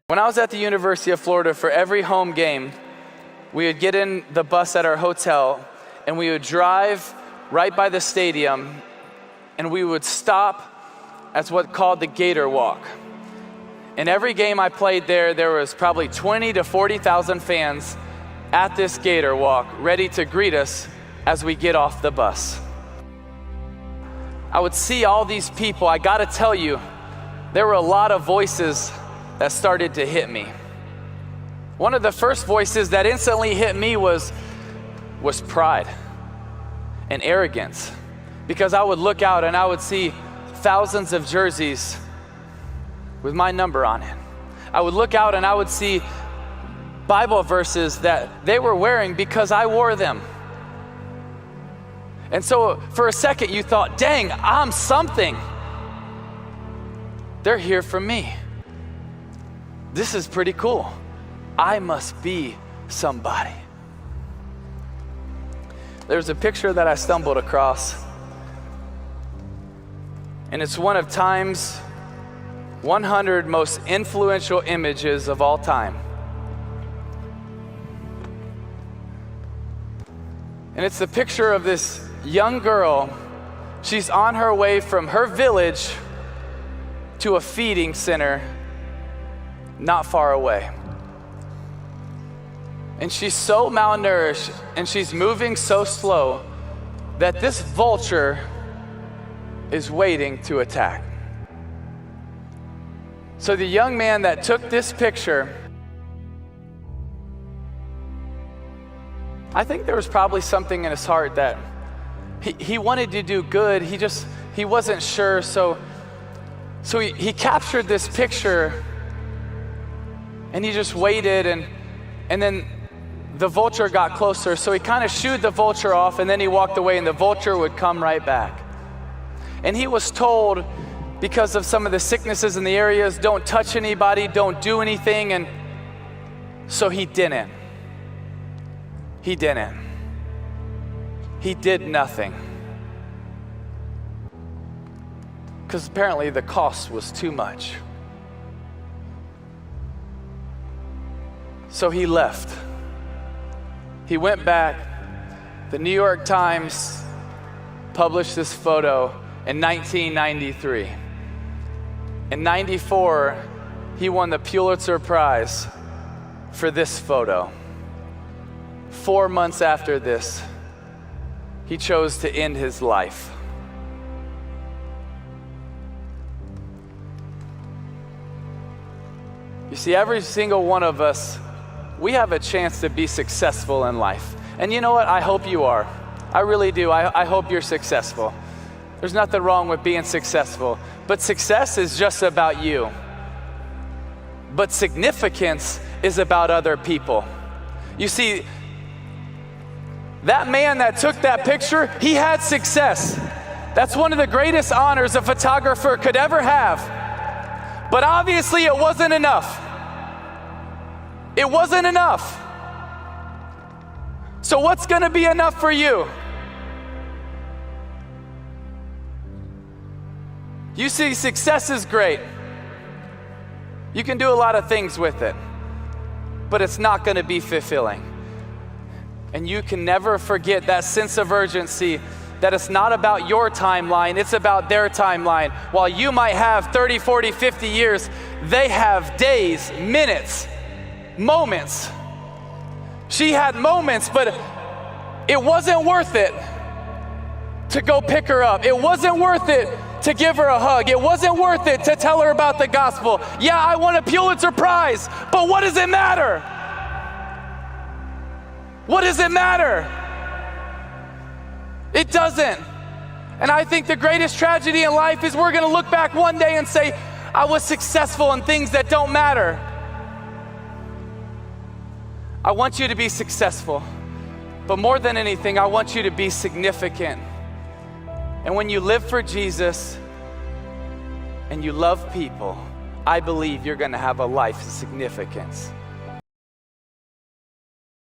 When I was at the University of Florida, for every home game, we would get in the bus at our hotel and we would drive right by the stadium and we would stop at what's called the Gator Walk. And every game I played there was probably 20 to 40,000 fans at this Gator Walk ready to greet us as we get off the bus. I would see all these people. I gotta tell you, there were a lot of voices that started to hit me. One of the first voices that instantly hit me was pride and arrogance, because I would look out and I would see thousands of jerseys with my number on it. I would look out and I would see Bible verses that they were wearing because I wore them. And so for a second you thought, dang, I'm something. They're here for me. This is pretty cool. I must be somebody. There's a picture that I stumbled across, and it's one of Time's 100 most influential images of all time. And it's the picture of this young girl. She's on her way from her village to a feeding center not far away. And she's so malnourished and she's moving so slow that this vulture is waiting to attack. So the young man that took this picture, I think there was probably something in his heart that he wanted to do good. He wasn't sure. So he captured this picture and he just waited, and then the vulture got closer. So he kind of shooed the vulture off, and then he walked away, and the vulture would come right back. And he was told, because of some of the sicknesses in the areas, don't touch anybody, don't do anything. And so he didn't. He did nothing. Because apparently the cost was too much. So he left. He went back. The New York Times published this photo in 1993. In 94, he won the Pulitzer Prize for this photo. 4 months after this, he chose to end his life. You see, every single one of us, we have a chance to be successful in life. And you know what? I hope you are. I really do. I hope you're successful. There's nothing wrong with being successful. But success is just about you. But significance is about other people. You see, that man that took that picture, he had success. That's one of the greatest honors a photographer could ever have. But obviously it wasn't enough. It wasn't enough. So what's going to be enough for you? You see, success is great. You can do a lot of things with it, but it's not going to be fulfilling. And you can never forget that sense of urgency, that it's not about your timeline, it's about their timeline. While you might have 30, 40, 50 years, they have days, minutes, moments. She had moments, but it wasn't worth it to go pick her up. It wasn't worth it to give her a hug. It wasn't worth it to tell her about the gospel. Yeah, I won a Pulitzer Prize, but what does it matter? What does it matter? It doesn't. And I think the greatest tragedy in life is we're going to look back one day and say, I was successful in things that don't matter. I want you to be successful, but more than anything, I want you to be significant. And when you live for Jesus and you love people, I believe you're going to have a life of significance.